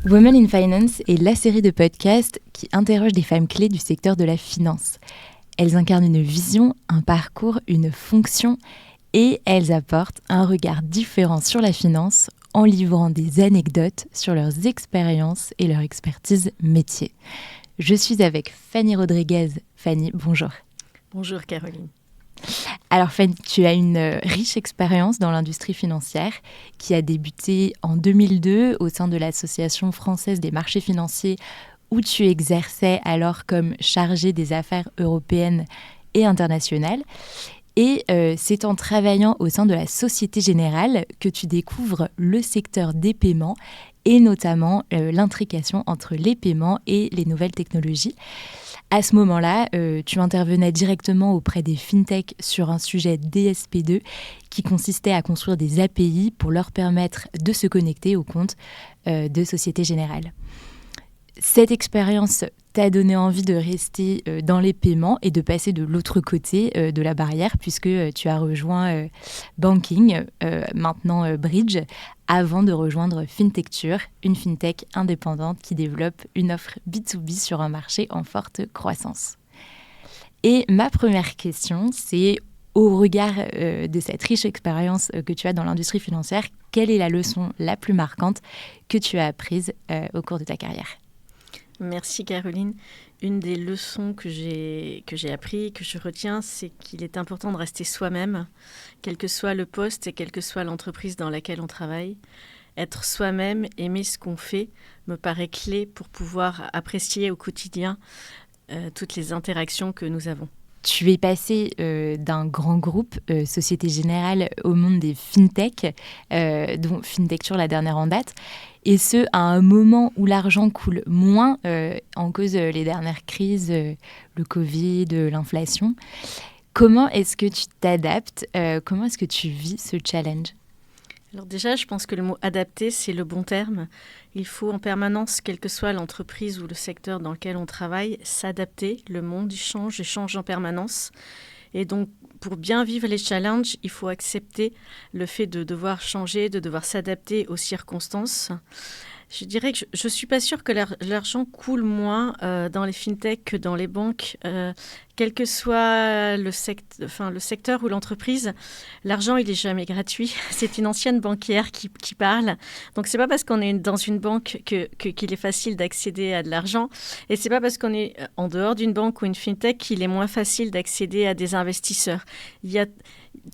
Women in Finance est la série de podcasts qui interroge des femmes clés du secteur de la finance. Elles incarnent une vision, un parcours, une fonction et elles apportent un regard différent sur la finance en livrant des anecdotes sur leurs expériences et leur expertise métier. Je suis avec Fanny Rodriguez. Fanny, bonjour. Bonjour Caroline. Alors Fanny, tu as une riche expérience dans l'industrie financière qui a débuté en 2002 au sein de l'Association française des marchés financiers où tu exerçais alors comme chargée des affaires européennes et internationales. Et c'est en travaillant au sein de la Société Générale que tu découvres le secteur des paiements et notamment l'intrication entre les paiements et les nouvelles technologies. À ce moment-là, tu intervenais directement auprès des fintechs sur un sujet DSP2 qui consistait à construire des API pour leur permettre de se connecter aux comptes de Société Générale. Cette expérience t'a donné envie de rester dans les paiements et de passer de l'autre côté de la barrière puisque tu as rejoint Banking, maintenant Bridge, avant de rejoindre Fintecture, une fintech indépendante qui développe une offre B2B sur un marché en forte croissance. Et ma première question, c'est au regard de cette riche expérience que tu as dans l'industrie financière, quelle est la leçon la plus marquante que tu as apprise au cours de ta carrière ? Merci Caroline. Une des leçons que j'ai appris, que je retiens, c'est qu'il est important de rester soi-même, quel que soit le poste et quelle que soit l'entreprise dans laquelle on travaille. Être soi-même, aimer ce qu'on fait, me paraît clé pour pouvoir apprécier au quotidien toutes les interactions que nous avons. Tu es passé d'un grand groupe, Société Générale, au monde des fintechs, dont Fintecture la dernière en date, et ce, à un moment où l'argent coule moins en cause les dernières crises, le Covid, l'inflation. Comment est-ce que tu t'adaptes ? Comment est-ce que tu vis ce challenge ? Alors déjà, je pense que le mot « adapter », c'est le bon terme. Il faut en permanence, quelle que soit l'entreprise ou le secteur dans lequel on travaille, s'adapter. Le monde change en permanence. Et donc, pour bien vivre les challenges, il faut accepter le fait de devoir changer, de devoir s'adapter aux circonstances. Je dirais que je ne suis pas sûre que l'argent coule moins dans les fintechs que dans les banques. Quel que soit le secteur ou l'entreprise, l'argent, il n'est jamais gratuit. C'est une ancienne banquière qui parle. Donc, ce n'est pas parce qu'on est dans une banque qu'il est facile d'accéder à de l'argent. Et ce n'est pas parce qu'on est en dehors d'une banque ou une fintech qu'il est moins facile d'accéder à des investisseurs. Il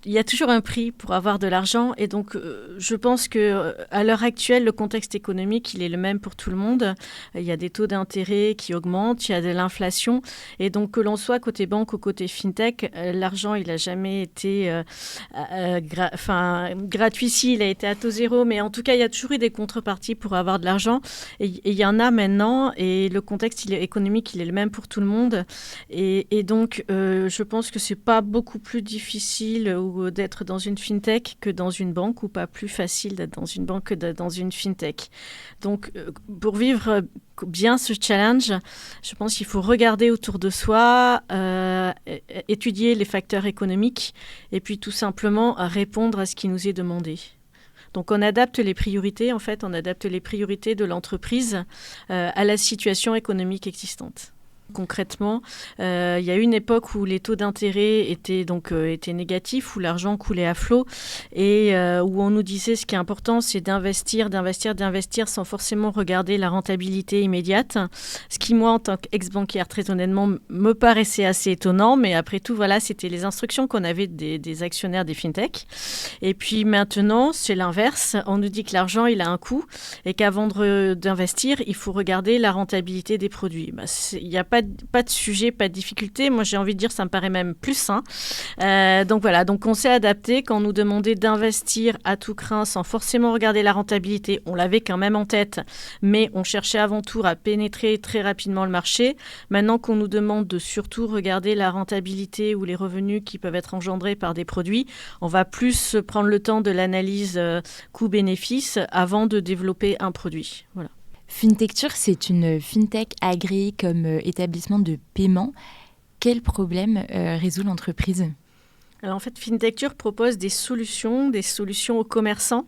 y a toujours un prix pour avoir de l'argent. Et donc, je pense qu'à l'heure actuelle, le contexte économique, il est le même pour tout le monde. Il y a des taux d'intérêt qui augmentent, il y a de l'inflation. Et donc, que l'on soit côté banque ou côté fintech, l'argent, il n'a jamais été gratuit. Si, il a été à taux zéro. Mais en tout cas, il y a toujours eu des contreparties pour avoir de l'argent. Et il y en a maintenant. Et le contexte économique, il est le même pour tout le monde. Et donc, je pense que ce n'est pas beaucoup plus difficile ou d'être dans une fintech que dans une banque, ou pas plus facile d'être dans une banque que dans une fintech. Donc, pour vivre bien ce challenge, je pense qu'il faut regarder autour de soi, étudier les facteurs économiques et puis tout simplement répondre à ce qui nous est demandé. Donc, on adapte les priorités, on adapte les priorités de l'entreprise à la situation économique existante. Concrètement, il y a eu une époque où les taux d'intérêt étaient négatifs, où l'argent coulait à flot et où on nous disait ce qui est important, c'est d'investir sans forcément regarder la rentabilité immédiate. Ce qui, moi, en tant qu'ex-banquière, très honnêtement, me paraissait assez étonnant. Mais après tout, voilà, c'était les instructions qu'on avait des actionnaires des fintechs. Et puis maintenant, c'est l'inverse. On nous dit que l'argent, il a un coût et qu'avant d'investir, il faut regarder la rentabilité des produits. Il n'y a pas de sujet, pas de difficulté. Moi, j'ai envie de dire, ça me paraît même plus sain. Donc voilà, donc on s'est adapté. Quand on nous demandait d'investir à tout crin sans forcément regarder la rentabilité, on l'avait quand même en tête, mais on cherchait avant tout à pénétrer très rapidement le marché. Maintenant qu'on nous demande de surtout regarder la rentabilité ou les revenus qui peuvent être engendrés par des produits, on va plus prendre le temps de l'analyse coût-bénéfice avant de développer un produit. Voilà. Fintecture, c'est une fintech agréée comme établissement de paiement. Quel problème résout l'entreprise ? Alors en fait, FinTecture propose des solutions aux commerçants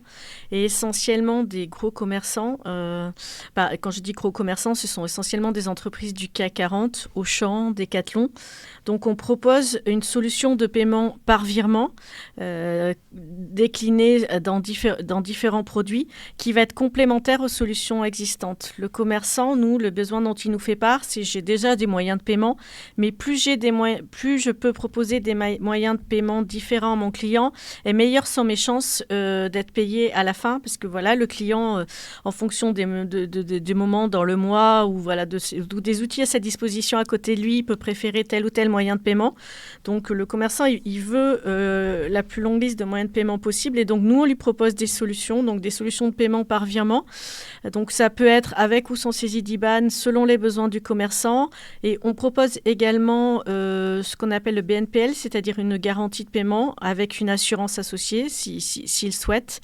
et essentiellement des gros commerçants. Quand je dis gros commerçants, ce sont essentiellement des entreprises du CAC 40, Auchan, Decathlon. Donc on propose une solution de paiement par virement déclinée dans différents produits qui va être complémentaire aux solutions existantes. Le commerçant, le besoin dont il nous fait part, c'est j'ai déjà des moyens de paiement, mais plus je peux proposer des moyens de paiement différents à mon client, et meilleures sont mes chances d'être payé à la fin, parce que voilà, le client, en fonction du moment dans le mois ou voilà, des outils à sa disposition à côté de lui, peut préférer tel ou tel moyen de paiement. Donc le commerçant, il veut la plus longue liste de moyens de paiement possible, et donc nous, on lui propose des solutions, donc des solutions de paiement par virement. Donc ça peut être avec ou sans saisie d'IBAN, selon les besoins du commerçant, et on propose également ce qu'on appelle le BNPL, c'est-à-dire une garantie de paiement avec une assurance associée s'il souhaite.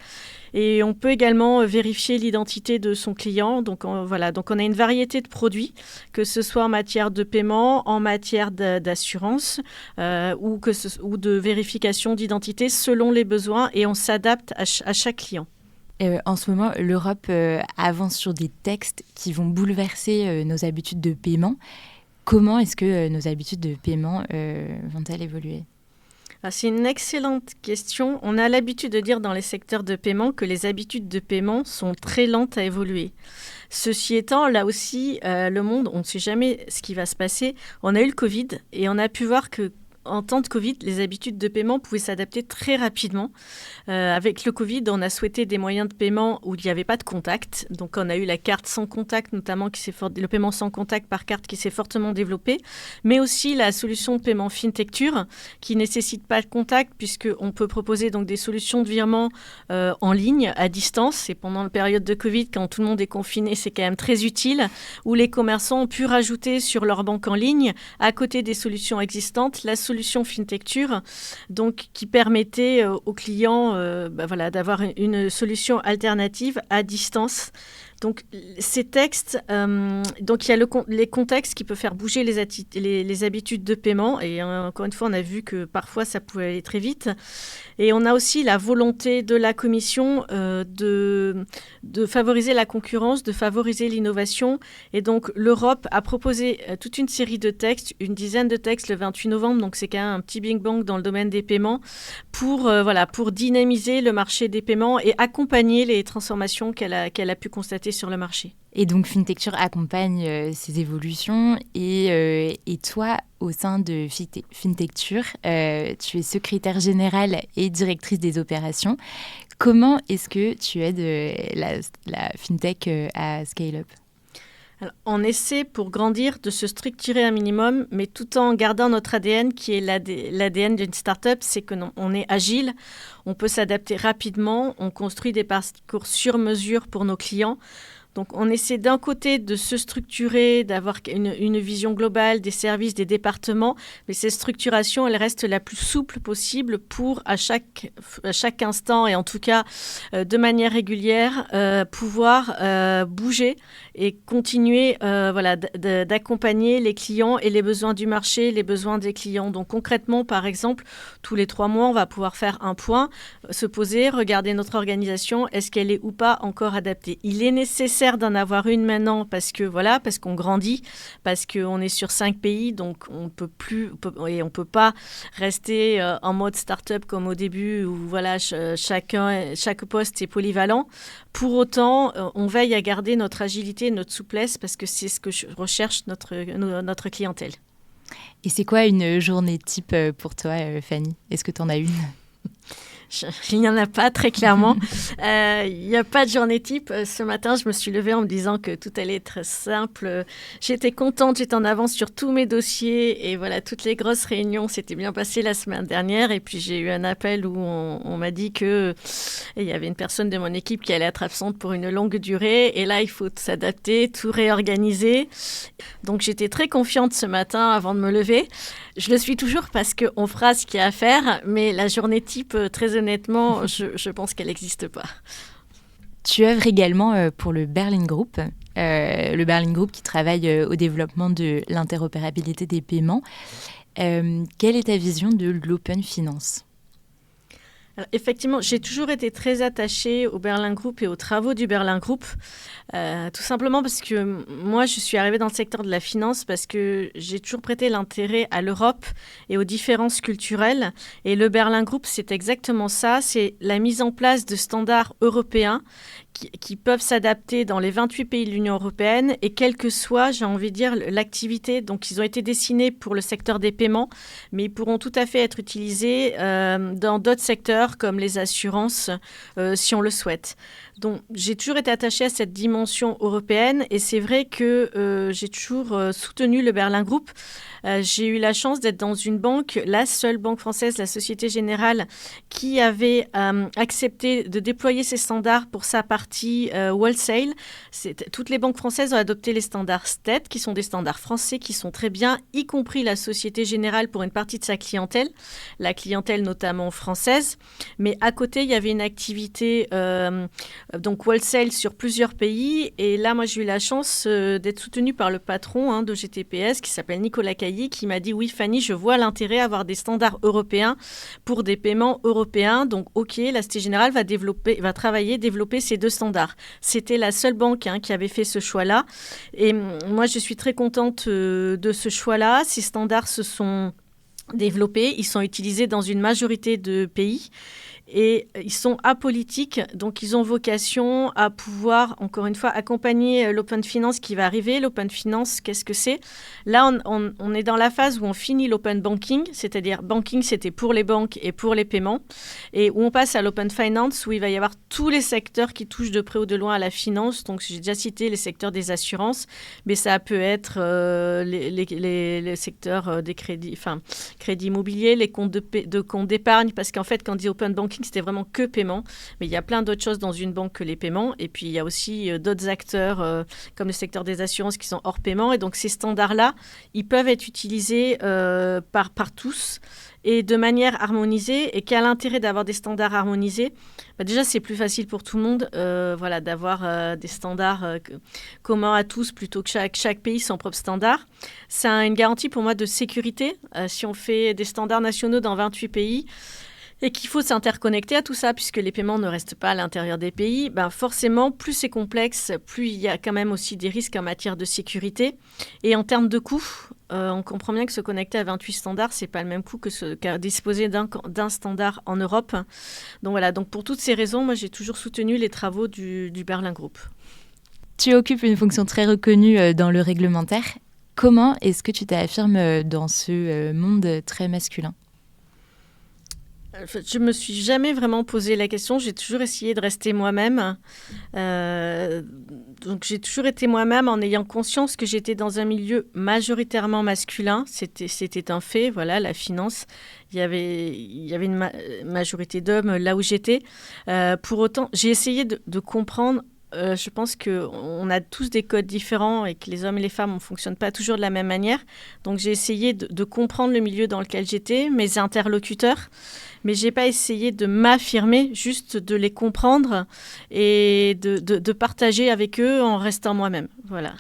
Et on peut également vérifier l'identité de son client. Donc on a une variété de produits, que ce soit en matière de paiement, en matière d'assurance ou de vérification d'identité selon les besoins, et on s'adapte à chaque client. En ce moment, l'Europe avance sur des textes qui vont bouleverser nos habitudes de paiement. Comment est-ce que nos habitudes de paiement vont-elles évoluer ? C'est une excellente question. On a l'habitude de dire dans les secteurs de paiement que les habitudes de paiement sont très lentes à évoluer. Ceci étant, là aussi, le monde, on ne sait jamais ce qui va se passer. On a eu le Covid et on a pu voir que en temps de Covid, les habitudes de paiement pouvaient s'adapter très rapidement. Avec le Covid, on a souhaité des moyens de paiement où il n'y avait pas de contact. Donc, on a eu la carte sans contact, notamment le paiement sans contact par carte qui s'est fortement développé, mais aussi la solution de paiement FinTecture qui ne nécessite pas de contact, puisqu'on peut proposer donc des solutions de virement en ligne, à distance. Et pendant la période de Covid, quand tout le monde est confiné, c'est quand même très utile, où les commerçants ont pu rajouter sur leur banque en ligne, à côté des solutions existantes, la solution FinTecture, donc qui permettait aux clients d'avoir une solution alternative à distance. Donc, ces textes, donc il y a les contextes qui peuvent faire bouger les habitudes de paiement. Et encore une fois, on a vu que parfois, ça pouvait aller très vite. Et on a aussi la volonté de la Commission de favoriser la concurrence, de favoriser l'innovation. Et donc, l'Europe a proposé toute une série de textes, une dizaine de textes le 28 novembre. Donc, c'est quand même un petit bing bang dans le domaine des paiements pour dynamiser le marché des paiements et accompagner les transformations qu'elle a pu constater sur le marché. Et donc FinTecture accompagne ces évolutions et toi, au sein de FinTecture, tu es secrétaire générale et directrice des opérations. Comment est-ce que tu aides la FinTech à scale up ? Alors, on essaie pour grandir de se structurer un minimum, mais tout en gardant notre ADN qui est l'ADN d'une start-up, c'est que on est agile, on peut s'adapter rapidement, on construit des parcours sur mesure pour nos clients. Donc, on essaie d'un côté de se structurer, d'avoir une vision globale des services, des départements, mais cette structuration, elle reste la plus souple possible pour, à chaque instant, et en tout cas de manière régulière, pouvoir bouger et continuer d'accompagner les clients et les besoins du marché, les besoins des clients. Donc, concrètement, par exemple, tous les 3 mois, on va pouvoir faire un point, se poser, regarder notre organisation, est-ce qu'elle est ou pas encore adaptée. Il est nécessaire d'en avoir une maintenant parce qu'on grandit, parce qu'on est sur 5 pays, donc on peut pas rester en mode start-up comme au début où chaque poste est polyvalent. Pour autant, on veille à garder notre agilité, notre souplesse parce que c'est ce que recherche notre clientèle. Et c'est quoi une journée type pour toi, Fanny ? Est-ce que tu en as une ? Il n'y en a pas, très clairement. Il n'y a pas de journée type. Ce matin, je me suis levée en me disant que tout allait être simple. J'étais contente, j'étais en avance sur tous mes dossiers. Et voilà, toutes les grosses réunions s'étaient bien passées la semaine dernière. Et puis, j'ai eu un appel où on m'a dit qu'il y avait une personne de mon équipe qui allait être absente pour une longue durée. Et là, il faut s'adapter, tout réorganiser. Donc, j'étais très confiante ce matin avant de me lever. Je le suis toujours parce qu'on fera ce qu'il y a à faire. Mais la journée type, très honnêtement, je pense qu'elle n'existe pas. Tu œuvres également pour le Berlin Group. Le Berlin Group qui travaille au développement de l'interopérabilité des paiements. Quelle est ta vision de l'open finance ? Alors, effectivement, j'ai toujours été très attachée au Berlin Group et aux travaux du Berlin Group, tout simplement parce que moi, je suis arrivée dans le secteur de la finance parce que j'ai toujours prêté l'intérêt à l'Europe et aux différences culturelles. Et le Berlin Group, c'est exactement ça, c'est la mise en place de standards européens qui peuvent s'adapter dans les 28 pays de l'Union européenne et quelle que soit, j'ai envie de dire, l'activité. Donc, ils ont été dessinés pour le secteur des paiements, mais ils pourront tout à fait être utilisés dans d'autres secteurs comme les assurances, si on le souhaite. Donc, j'ai toujours été attachée à cette dimension européenne et c'est vrai que j'ai toujours soutenu le Berlin Group. J'ai eu la chance d'être dans une banque, la seule banque française, la Société Générale, qui avait accepté de déployer ses standards pour sa partie wholesale. Toutes les banques françaises ont adopté les standards STED, qui sont des standards français qui sont très bien, y compris la Société Générale pour une partie de sa clientèle, la clientèle notamment française. Mais à côté, il y avait une activité donc wholesale sur plusieurs pays. Et là, moi, j'ai eu la chance d'être soutenue par le patron de GTPS, qui s'appelle Nicolas Cailly, qui m'a dit « Oui, Fanny, je vois l'intérêt à avoir des standards européens pour des paiements européens. Donc, OK, la Société Générale va développer ces deux standards. » C'était la seule banque qui avait fait ce choix-là. Et moi, je suis très contente de ce choix-là. Ces standards se sont développés. Ils sont utilisés dans une majorité de pays. Et ils sont apolitiques, donc ils ont vocation à pouvoir, encore une fois, accompagner l'open finance qui va arriver. L'open finance, qu'est-ce que c'est ? Là, on est dans la phase où on finit l'open banking, c'est-à-dire banking, c'était pour les banques et pour les paiements, et où on passe à l'open finance, où il va y avoir tous les secteurs qui touchent de près ou de loin à la finance. Donc, j'ai déjà cité les secteurs des assurances, mais ça peut être les secteurs des crédits, enfin, crédits immobiliers, les comptes comptes d'épargne, parce qu'en fait, quand on dit open banking, c'était vraiment que paiement, mais il y a plein d'autres choses dans une banque que les paiements, et puis il y a aussi d'autres acteurs comme le secteur des assurances qui sont hors paiement, et donc ces standards-là, ils peuvent être utilisés par tous et de manière harmonisée. Et quel intérêt d'avoir des standards harmonisés ? Déjà, c'est plus facile pour tout le monde d'avoir des standards communs à tous plutôt que chaque pays son propre standard. C'est une garantie pour moi de sécurité. Si on fait des standards nationaux dans 28 pays, et qu'il faut s'interconnecter à tout ça, puisque les paiements ne restent pas à l'intérieur des pays, forcément, plus c'est complexe, plus il y a quand même aussi des risques en matière de sécurité. Et en termes de coûts, on comprend bien que se connecter à 28 standards, ce n'est pas le même coût qu'à disposer d'un standard en Europe. Donc voilà, donc pour toutes ces raisons, moi j'ai toujours soutenu les travaux du Berlin Group. Tu occupes une fonction très reconnue dans le réglementaire. Comment est-ce que tu t'affirmes dans ce monde très masculin ? Je me suis jamais vraiment posé la question. J'ai toujours essayé de rester moi-même. Donc j'ai toujours été moi-même en ayant conscience que j'étais dans un milieu majoritairement masculin. C'était un fait. Voilà, la finance. Il y avait une majorité d'hommes là où j'étais. Pour autant, j'ai essayé de comprendre. Je pense qu'on a tous des codes différents et que les hommes et les femmes, on ne fonctionne pas toujours de la même manière. Donc, j'ai essayé de comprendre le milieu dans lequel j'étais, mes interlocuteurs, mais je n'ai pas essayé de m'affirmer, juste de les comprendre et de partager avec eux en restant moi-même. Voilà.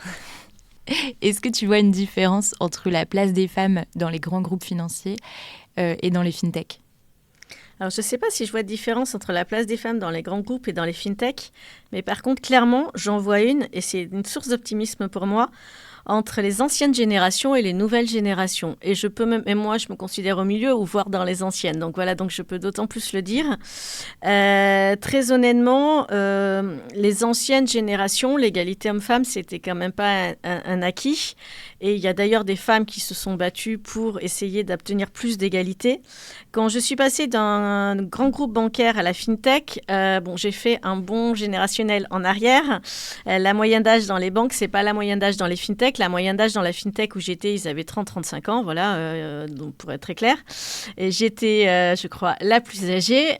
Est-ce que tu vois une différence entre la place des femmes dans les grands groupes financiers et dans les fintechs ? Alors, je ne sais pas si je vois de différence entre la place des femmes dans les grands groupes et dans les fintechs, mais par contre, clairement, j'en vois une, et c'est une source d'optimisme pour moi, entre les anciennes générations et les nouvelles générations. Et je peux même, et moi, je me considère au milieu ou voire dans les anciennes. Donc voilà, donc je peux d'autant plus le dire. Très honnêtement, les anciennes générations, l'égalité homme-femme, c'était quand même pas un acquis. Et il y a d'ailleurs des femmes qui se sont battues pour essayer d'obtenir plus d'égalité. Quand je suis passée d'un grand groupe bancaire à la fintech, j'ai fait un bond générationnel en arrière. La moyenne d'âge dans les banques, c'est pas la moyenne d'âge dans les fintech. La moyenne d'âge dans la fintech où j'étais, ils avaient 30-35 ans, voilà, donc pour être très clair. Et j'étais, je crois, la plus âgée.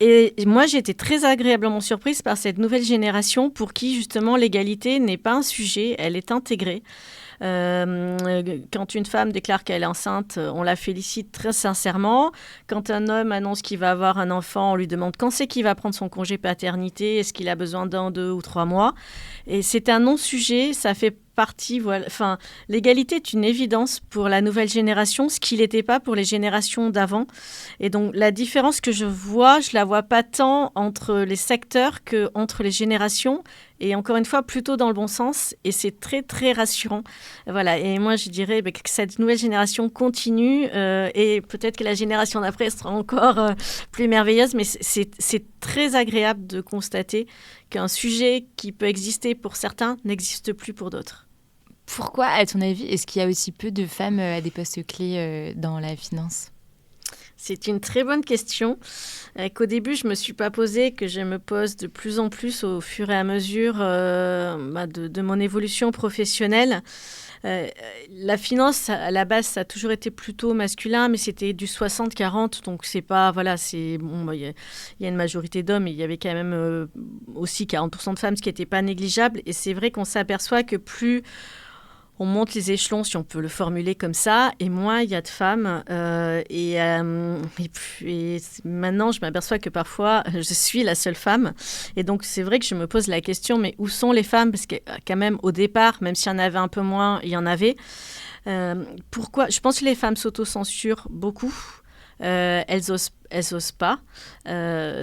Et moi, j'ai été très agréablement surprise par cette nouvelle génération pour qui, justement, l'égalité n'est pas un sujet, elle est intégrée. Quand une femme déclare qu'elle est enceinte, on la félicite très sincèrement. Quand un homme annonce qu'il va avoir un enfant, on lui demande quand c'est qu'il va prendre son congé paternité, est-ce qu'il a besoin d'1, 2 ou 3 mois. Et c'est un non-sujet, ça fait partie. Voilà. Enfin, l'égalité est une évidence pour la nouvelle génération, ce qui n'était pas pour les générations d'avant. Et donc, la différence que je la vois pas tant entre les secteurs qu'entre les générations. Et encore une fois, plutôt dans le bon sens. Et c'est très, très rassurant. Voilà. Et moi, je dirais que cette nouvelle génération continue. Et peut-être que la génération d'après sera encore plus merveilleuse. Mais c'est très agréable de constater qu'un sujet qui peut exister pour certains n'existe plus pour d'autres. Pourquoi, à ton avis, est-ce qu'il y a aussi peu de femmes à des postes clés dans la finance ? C'est une très bonne question qu'au début, je ne me suis pas posée, que je me pose de plus en plus au fur et à mesure de mon évolution professionnelle. La finance, à la base, ça a toujours été plutôt masculin, mais c'était du 60-40, donc c'est pas, voilà, c'est bon, y a une majorité d'hommes, et il y avait quand même aussi 40% de femmes, ce qui n'était pas négligeable. Et c'est vrai qu'on s'aperçoit que plus on monte les échelons, si on peut le formuler comme ça, et moins il y a de femmes. Et maintenant, je m'aperçois que parfois, je suis la seule femme. Et donc, c'est vrai que je me pose la question, mais où sont les femmes ? Parce que quand même, au départ, même s'il y en avait un peu moins, il y en avait. Pourquoi ? Je pense que les femmes s'autocensurent beaucoup. Elles osent pas.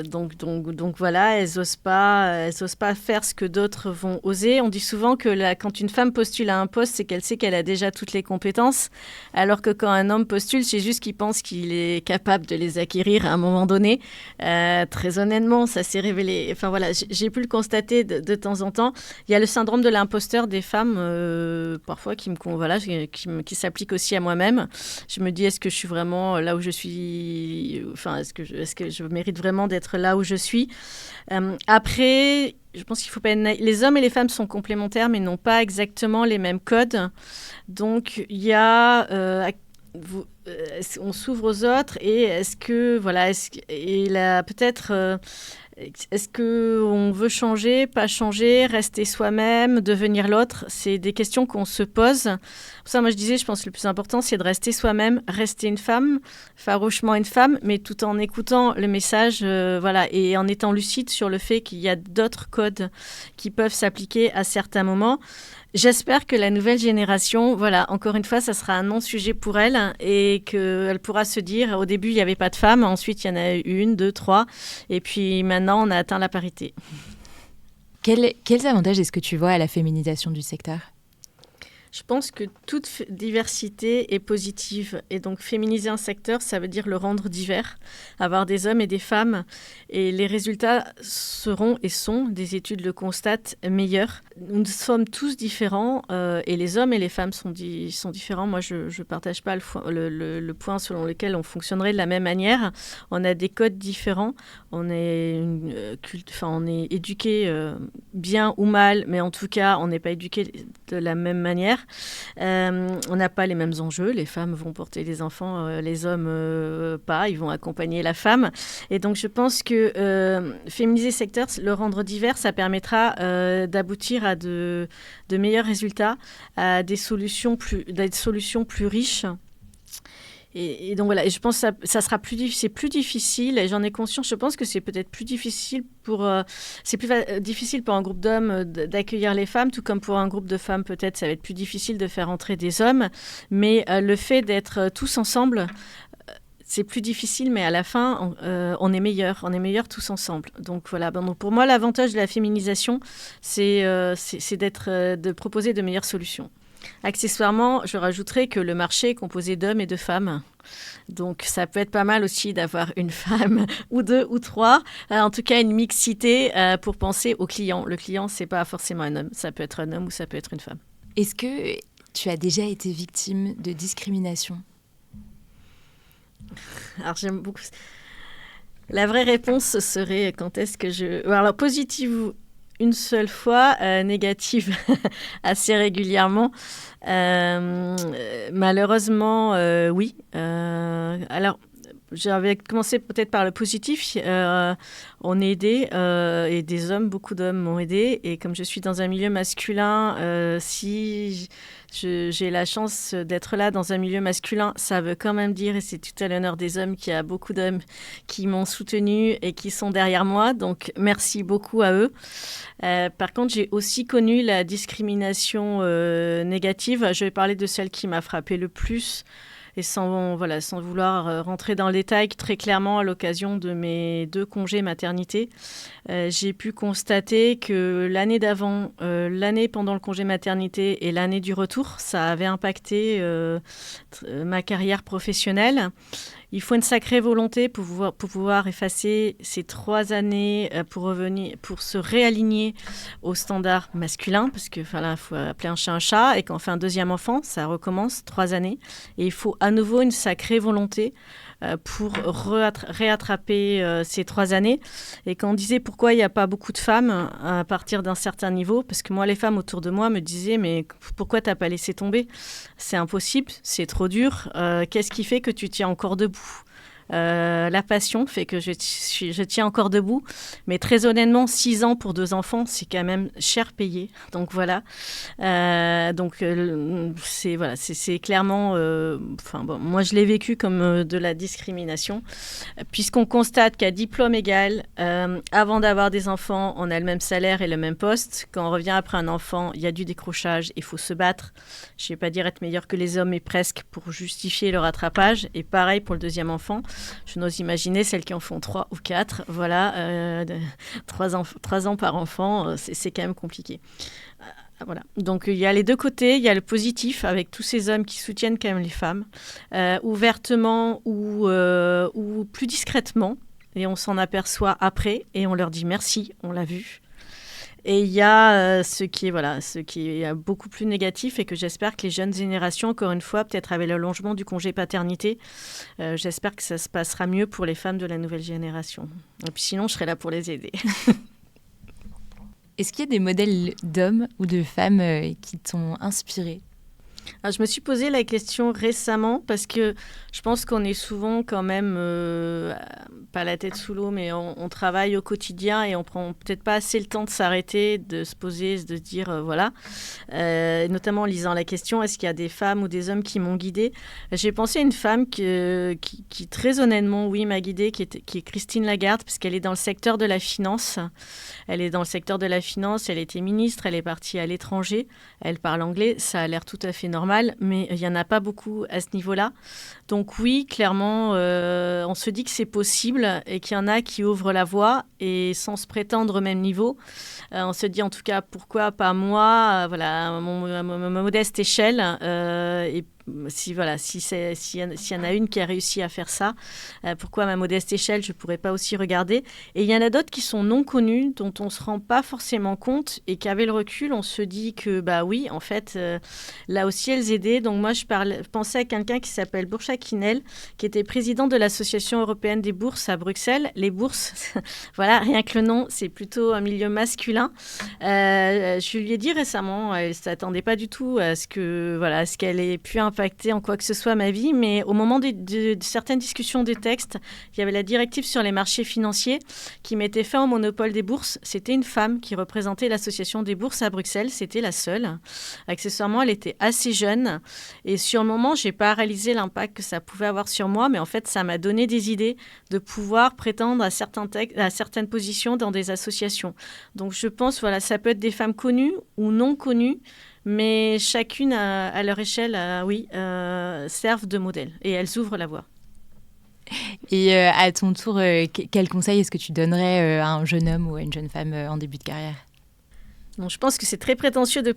Donc voilà, elles osent pas faire ce que d'autres vont oser. On dit souvent que quand une femme postule à un poste, c'est qu'elle sait qu'elle a déjà toutes les compétences, alors que quand un homme postule, c'est juste qu'il pense qu'il est capable de les acquérir à un moment donné. Très honnêtement, ça s'est révélé. Enfin voilà, j'ai pu le constater de temps en temps. Il y a le syndrome de l'imposteur des femmes, parfois qui s'applique aussi à moi-même. Je me dis, est-ce que je suis vraiment là où je suis ? Enfin, est-ce que je mérite vraiment d'être là où je suis ? Après, je pense qu'il faut pas être les hommes et les femmes sont complémentaires, mais n'ont pas exactement les mêmes codes. Donc, il y a... on s'ouvre aux autres et est-ce que... Voilà, peut-être... Est-ce qu'on veut changer, pas changer, rester soi-même, devenir l'autre ? C'est des questions qu'on se pose. Pour ça, moi, je disais, je pense que le plus important, c'est de rester soi-même, rester une femme, farouchement une femme, mais tout en écoutant le message, voilà, et en étant lucide sur le fait qu'il y a d'autres codes qui peuvent s'appliquer à certains moments. J'espère que la nouvelle génération, voilà, encore une fois, ça sera un non-sujet pour elle et qu'elle pourra se dire, au début, il n'y avait pas de femmes, ensuite, il y en a eu 1, 2, 3, et puis maintenant, on a atteint la parité. Quels avantages est-ce que tu vois à la féminisation du secteur ? Je pense que toute diversité est positive. Et donc, féminiser un secteur, ça veut dire le rendre divers, avoir des hommes et des femmes. Et les résultats seront et sont, des études le constatent, meilleurs. Nous sommes tous différents et les hommes et les femmes sont différents. Moi, je ne partage pas le point selon lequel on fonctionnerait de la même manière. On a des codes différents. On est éduqué bien ou mal, mais en tout cas, on n'est pas éduqué de la même manière. On n'a pas les mêmes enjeux. Les femmes vont porter les enfants, les hommes pas. Ils vont accompagner la femme. Et donc, je pense que féminiser le secteur, le rendre divers, ça permettra d'aboutir à de meilleurs résultats, à des solutions plus riches. Et donc voilà, et je pense que ça sera c'est plus difficile, et j'en ai conscience, je pense que c'est peut-être plus difficile difficile pour un groupe d'hommes d'accueillir les femmes, tout comme pour un groupe de femmes, peut-être ça va être plus difficile de faire entrer des hommes, mais le fait d'être tous ensemble, c'est plus difficile, mais à la fin, on est meilleurs tous ensemble. Donc voilà, donc pour moi, l'avantage de la féminisation, c'est de proposer de meilleures solutions. Accessoirement, je rajouterais que le marché est composé d'hommes et de femmes. Donc, ça peut être pas mal aussi d'avoir une femme ou 2 ou 3. En tout cas, une mixité pour penser au client. Le client, c'est pas forcément un homme. Ça peut être un homme ou ça peut être une femme. Est-ce que tu as déjà été victime de discrimination ? Alors, j'aime beaucoup. La vraie réponse serait quand est-ce que alors, positive une seule fois, négative assez régulièrement. Malheureusement, oui. Alors, j'avais commencé peut-être par le positif. On est aidé, et des hommes, beaucoup d'hommes m'ont aidé. Et comme je suis dans un milieu masculin, si j'ai la chance d'être là dans un milieu masculin, ça veut quand même dire, et c'est tout à l'honneur des hommes, qu'il y a beaucoup d'hommes qui m'ont soutenue et qui sont derrière moi. Donc, merci beaucoup à eux. Par contre, j'ai aussi connu la discrimination négative. Je vais parler de celle qui m'a frappée le plus. Et sans vouloir rentrer dans le détail, très clairement, à l'occasion de mes 2 congés maternité, j'ai pu constater que l'année d'avant, l'année pendant le congé maternité et l'année du retour, ça avait impacté ma carrière professionnelle. Il faut une sacrée volonté pour pouvoir effacer ces 3 années pour se réaligner aux standards masculins, parce que il faut appeler un chat un chat, et quand on fait un deuxième enfant, ça recommence 3 années. Et il faut à nouveau une sacrée volonté pour réattraper ces 3 années. Et quand on disait pourquoi il n'y a pas beaucoup de femmes à partir d'un certain niveau, parce que moi, les femmes autour de moi me disaient, mais pourquoi tu n'as pas laissé tomber ? C'est impossible, c'est trop dur. Qu'est-ce qui fait que tu tiens encore debout ? La passion fait que je tiens encore debout. Mais très honnêtement, 6 ans pour 2 enfants, c'est quand même cher payé. Donc voilà. C'est clairement... moi, je l'ai vécu comme de la discrimination. Puisqu'on constate qu'à diplôme égal, avant d'avoir des enfants, on a le même salaire et le même poste. Quand on revient après un enfant, il y a du décrochage, il faut se battre. Je ne vais pas dire être meilleur que les hommes, mais presque, pour justifier le rattrapage. Et pareil pour le deuxième enfant. Je n'ose imaginer celles qui en font 3 ou 4. Voilà, 3 ans par enfant, c'est quand même compliqué. Voilà. Donc il y a les 2 côtés. Il y a le positif avec tous ces hommes qui soutiennent quand même les femmes, ouvertement ou plus discrètement. Et on s'en aperçoit après et on leur dit merci, on l'a vu. Et il y a ce qui est beaucoup plus négatif, et que j'espère que les jeunes générations, encore une fois, peut-être avec l'allongement du congé paternité, j'espère que ça se passera mieux pour les femmes de la nouvelle génération. Et puis sinon, je serai là pour les aider. Est-ce qu'il y a des modèles d'hommes ou de femmes qui t'ont inspiré ? Alors, je me suis posé la question récemment, parce que je pense qu'on est souvent quand même, pas la tête sous l'eau, mais on travaille au quotidien et on prend peut-être pas assez le temps de s'arrêter, de se poser, de se dire voilà. Notamment en lisant la question, est-ce qu'il y a des femmes ou des hommes qui m'ont guidée ? J'ai pensé à une femme qui très honnêtement, oui, m'a guidée, qui est Christine Lagarde, parce qu'elle est dans le secteur de la finance. Elle est dans le secteur de la finance, elle était ministre, elle est partie à l'étranger, elle parle anglais, ça a l'air tout à fait normal, mais il n'y en a pas beaucoup à ce niveau-là. Donc oui, clairement, on se dit que c'est possible et qu'il y en a qui ouvrent la voie, et sans se prétendre au même niveau. On se dit en tout cas, pourquoi pas moi, à ma modeste échelle, et s'il y en a une qui a réussi à faire ça, pourquoi à ma modeste échelle, je ne pourrais pas aussi regarder. Et il y en a d'autres qui sont non connus, dont on ne se rend pas forcément compte, et qu'avec le recul, on se dit que, oui, en fait, là aussi, elles aidaient. Donc moi, je pensais à quelqu'un qui s'appelle Burçak Kinel, qui était président de l'Association européenne des bourses à Bruxelles. Les bourses, voilà, rien que le nom, c'est plutôt un milieu masculin. Je lui ai dit récemment, elle ne s'attendait pas du tout à ce qu'elle ait pu impacter en quoi que ce soit ma vie, mais au moment de certaines discussions des textes, il y avait la directive sur les marchés financiers qui mettait fin au monopole des bourses. C'était une femme qui représentait l'association des bourses à Bruxelles, c'était la seule. Accessoirement, elle était assez jeune, et sur le moment, j'ai pas réalisé l'impact que ça pouvait avoir sur moi, mais en fait, ça m'a donné des idées de pouvoir prétendre à certaines positions dans des associations. Donc je pense, ça peut être des femmes connues ou non connues, mais chacune à leur échelle, servent de modèle, et elles ouvrent la voie. Et à ton tour, quel conseil est-ce que tu donnerais à un jeune homme ou à une jeune femme en début de carrière ? Donc, je pense que c'est très prétentieux de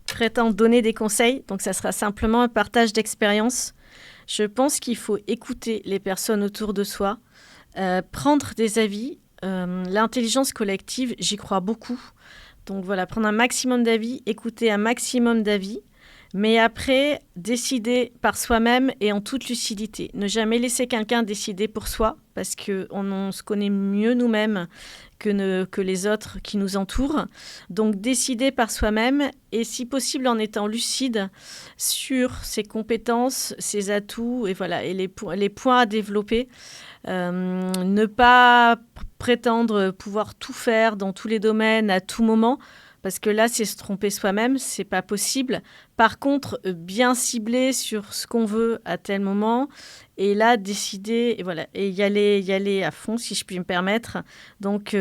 prétendre donner des conseils, donc ça sera simplement un partage d'expérience. Je pense qu'il faut écouter les personnes autour de soi, prendre des avis. L'intelligence collective, j'y crois beaucoup. Donc voilà, prendre un maximum d'avis, écouter un maximum d'avis, Mais après, décider par soi-même et en toute lucidité. Ne jamais laisser quelqu'un décider pour soi, parce qu'on se connaît mieux nous-mêmes que les autres qui nous entourent. Donc décider par soi-même et si possible en étant lucide sur ses compétences, ses atouts et les points à développer. Ne pas prétendre pouvoir tout faire dans tous les domaines à tout moment. Parce que là, c'est se tromper soi-même, c'est pas possible. Par contre, bien cibler sur ce qu'on veut à tel moment, et là, décider, et y aller à fond, si je puis me permettre. Donc,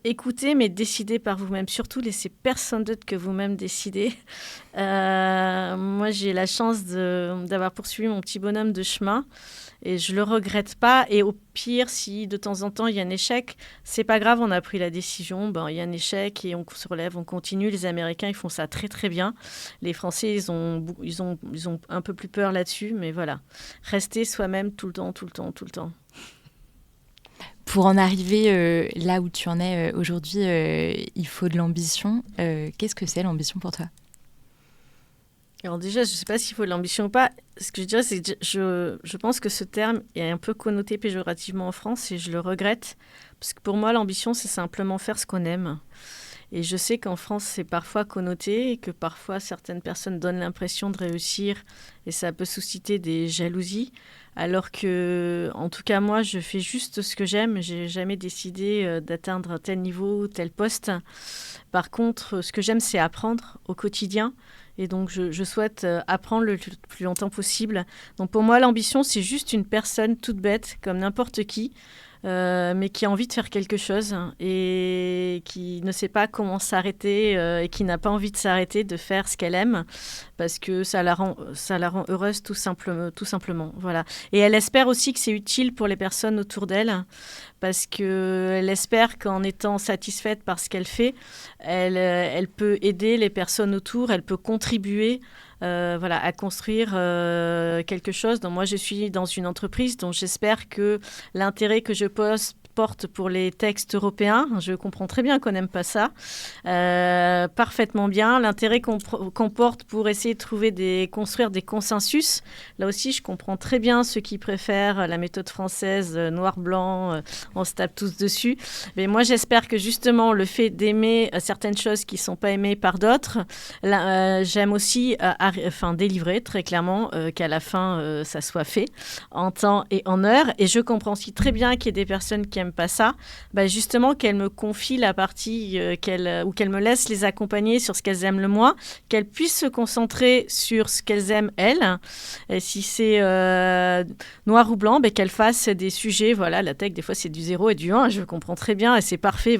écoutez, mais décidez par vous-même. Surtout, laissez personne d'autre que vous-même décider. Moi, j'ai la chance d'avoir poursuivi mon petit bonhomme de chemin. Et je le regrette pas. Et au pire, si de temps en temps il y a un échec, c'est pas grave, on a pris la décision. Il y a un échec et on se relève, on continue. Les Américains, ils font ça très très bien. Les Français, ils ont un peu plus peur là-dessus. Mais voilà, restez soi-même tout le temps, tout le temps, tout le temps. Pour en arriver là où tu en es aujourd'hui, il faut de l'ambition. Qu'est-ce que c'est l'ambition pour toi ? Alors déjà, je ne sais pas s'il faut de l'ambition ou pas. Ce que je dirais, c'est que je pense que ce terme est un peu connoté péjorativement en France et je le regrette. Parce que pour moi, l'ambition, c'est simplement faire ce qu'on aime. Et je sais qu'en France, c'est parfois connoté et que parfois, certaines personnes donnent l'impression de réussir et ça peut susciter des jalousies. Alors que, en tout cas, moi, je fais juste ce que j'aime. Je n'ai jamais décidé d'atteindre tel niveau, tel poste. Par contre, ce que j'aime, c'est apprendre au quotidien. Et donc, je souhaite apprendre le plus longtemps possible. Donc, pour moi, l'ambition, c'est juste une personne toute bête, comme n'importe qui, mais qui a envie de faire quelque chose et qui ne sait pas comment s'arrêter et qui n'a pas envie de s'arrêter de faire ce qu'elle aime parce que ça la rend heureuse tout simplement. Voilà. Et elle espère aussi que c'est utile pour les personnes autour d'elle parce qu'elle espère qu'en étant satisfaite par ce qu'elle fait, elle peut aider les personnes autour, elle peut contribuer à construire quelque chose. Donc moi, je suis dans une entreprise dont j'espère que l'intérêt que je porte pour les textes européens, je comprends très bien qu'on n'aime pas ça, parfaitement bien. L'intérêt qu'on porte pour essayer de construire des consensus, là aussi, je comprends très bien ceux qui préfèrent la méthode française, noir-blanc, on se tape tous dessus. Mais moi, j'espère que justement, le fait d'aimer certaines choses qui ne sont pas aimées par d'autres, j'aime aussi délivrer très clairement qu'à la fin, ça soit fait en temps et en heure. Et je comprends aussi très bien qu'il y ait des personnes qui n'aiment pas ça, justement qu'elles me confient la partie ou qu'elles me laissent les accompagner sur ce qu'elles aiment le moins, qu'elles puissent se concentrer sur ce qu'elles aiment elles. Et si c'est noir ou blanc, qu'elles fassent des sujets, la tech des fois c'est du 0 et du 1, je comprends très bien et c'est parfait,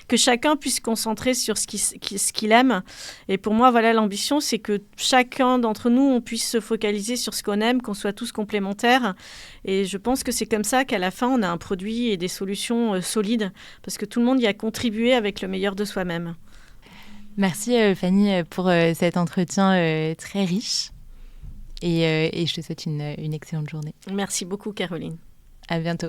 que chacun puisse se concentrer sur ce qu'il aime. Et pour moi, l'ambition, c'est que chacun d'entre nous, on puisse se focaliser sur ce qu'on aime, qu'on soit tous complémentaires. Et je pense que c'est comme ça qu'à la fin, on a un produit et des solutions solides, parce que tout le monde y a contribué avec le meilleur de soi-même. Merci Fanny pour cet entretien très riche. Et je te souhaite une excellente journée. Merci beaucoup Caroline. À bientôt.